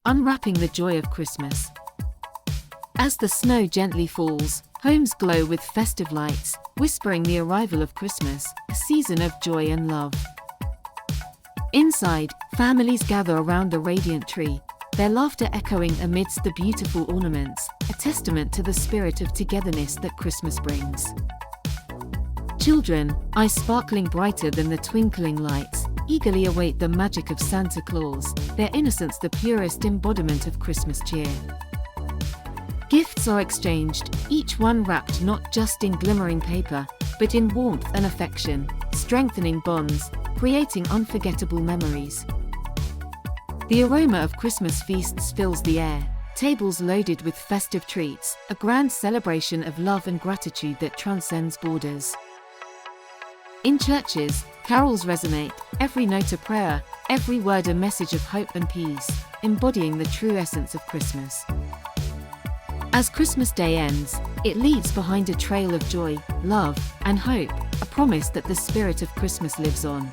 Unwrapping the joy of Christmas. As the snow gently falls, homes glow with festive lights, whispering the arrival of Christmas, a season of joy and love. Inside, families gather around the radiant tree, their laughter echoing amidst the beautiful ornaments, a testament to the spirit of togetherness that Christmas brings. Children, eyes sparkling brighter than the twinkling lights, eagerly await the magic of Santa Claus, their innocence the purest embodiment of Christmas cheer. Gifts are exchanged, each one wrapped not just in glimmering paper, but in warmth and affection, strengthening bonds, creating unforgettable memories. The aroma of Christmas feasts fills the air, tables loaded with festive treats, a grand celebration of love and gratitude that transcends borders. In churches, carols resonate, every note a prayer, every word a message of hope and peace, embodying the true essence of Christmas. As Christmas Day ends, it leaves behind a trail of joy, love, and hope, a promise that the spirit of Christmas lives on.